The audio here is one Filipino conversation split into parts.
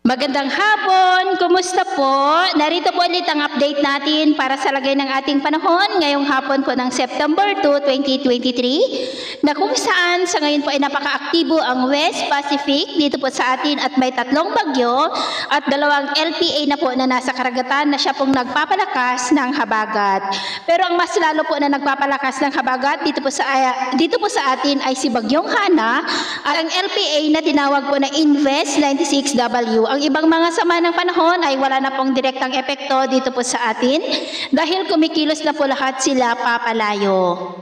Magandang hapon! Kumusta po? Narito po ulit ang update natin para sa lagay ng ating panahon ngayong hapon po ng September 2, 2023 na kung saan sa ngayon po ay napaka-aktibo ang West Pacific dito po sa atin at may tatlong bagyo at dalawang LPA na po na nasa karagatan na siya pong nagpapalakas ng habagat. Pero ang mas lalo po na nagpapalakas ng habagat dito po sa atin ay si Bagyong Hana at ang LPA na tinawag po na Invest 96W. Ang ibang mga sama ng panahon ay wala na pong direktang epekto dito po sa atin dahil kumikilos na po lahat sila papalayo.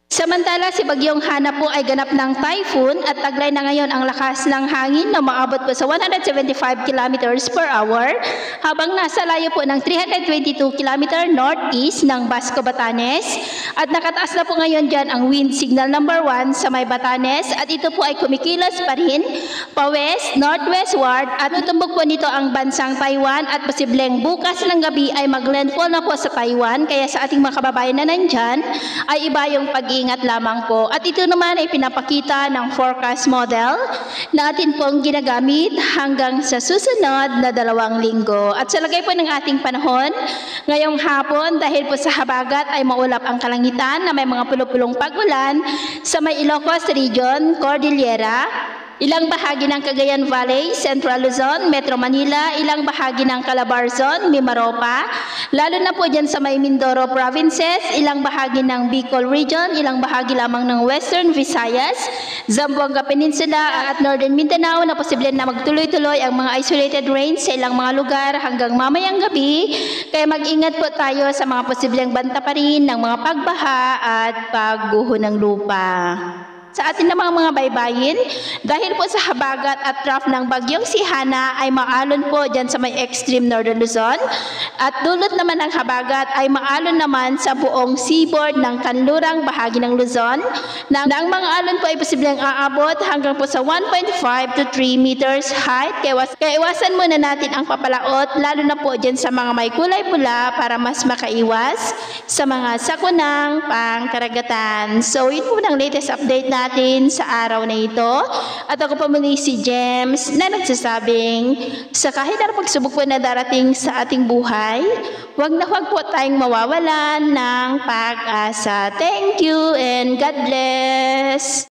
Samantala, si Bagyong Hana po ay ganap ng typhoon at taglay na ngayon ang lakas ng hangin na maabot po sa 175 kilometers per hour habang nasa layo po ng 322 kilometer northeast ng Basco, Batanes at nakataas na po ngayon dyan ang wind signal number 1 sa may Batanes at ito po ay kumikilos pa rin pa-west, northwestward at tutumbok po nito ang bansang Taiwan at posibleng bukas ng gabi ay mag-landfall na po sa Taiwan kaya sa ating mga kababayan na nandyan ay iba yung pag-iingat lamang po. At ito naman ay pinapakita ng forecast model natin pong ginagamit hanggang sa susunod na 2 linggo. At sa lagay po ng ating panahon, ngayong hapon dahil po sa habagat ay maulap ang kalangitan na may mga pulupulong pag-ulan sa may Ilocos Region, Cordillera, ilang bahagi ng Cagayan Valley, Central Luzon, Metro Manila, ilang bahagi ng Calabarzon, Mimaropa, lalo na po dyan sa may Mindoro Provinces, ilang bahagi ng Bicol Region, ilang bahagi lamang ng Western Visayas, Zamboanga Peninsula at Northern Mindanao na posible na magtuloy-tuloy ang mga isolated rains sa ilang mga lugar hanggang mamayang gabi. Kaya mag-ingat po tayo sa mga posibleng banta pa rin ng mga pagbaha at pagguho ng lupa. Sa atin namang mga baybayin, dahil po sa habagat at trough ng bagyong si Hana ay maalon po dyan sa may extreme northern Luzon at dulot naman ng habagat ay maalon naman sa buong seaboard ng kanlurang bahagi ng Luzon na ang mga alon po ay posibleng aabot hanggang po sa 1.5 to 3 meters height. Kaya iwasan muna natin ang papalaot lalo na po dyan sa mga may kulay pula para mas makaiwas sa mga sakunang pangkaragatan. So yun po ang latest update natin sa araw na ito. At ako po muli si James na nagsasabing sa kahit na pagsubok po na darating sa ating buhay, huwag na huwag po tayong mawawalan ng pag-asa. Thank you and God bless!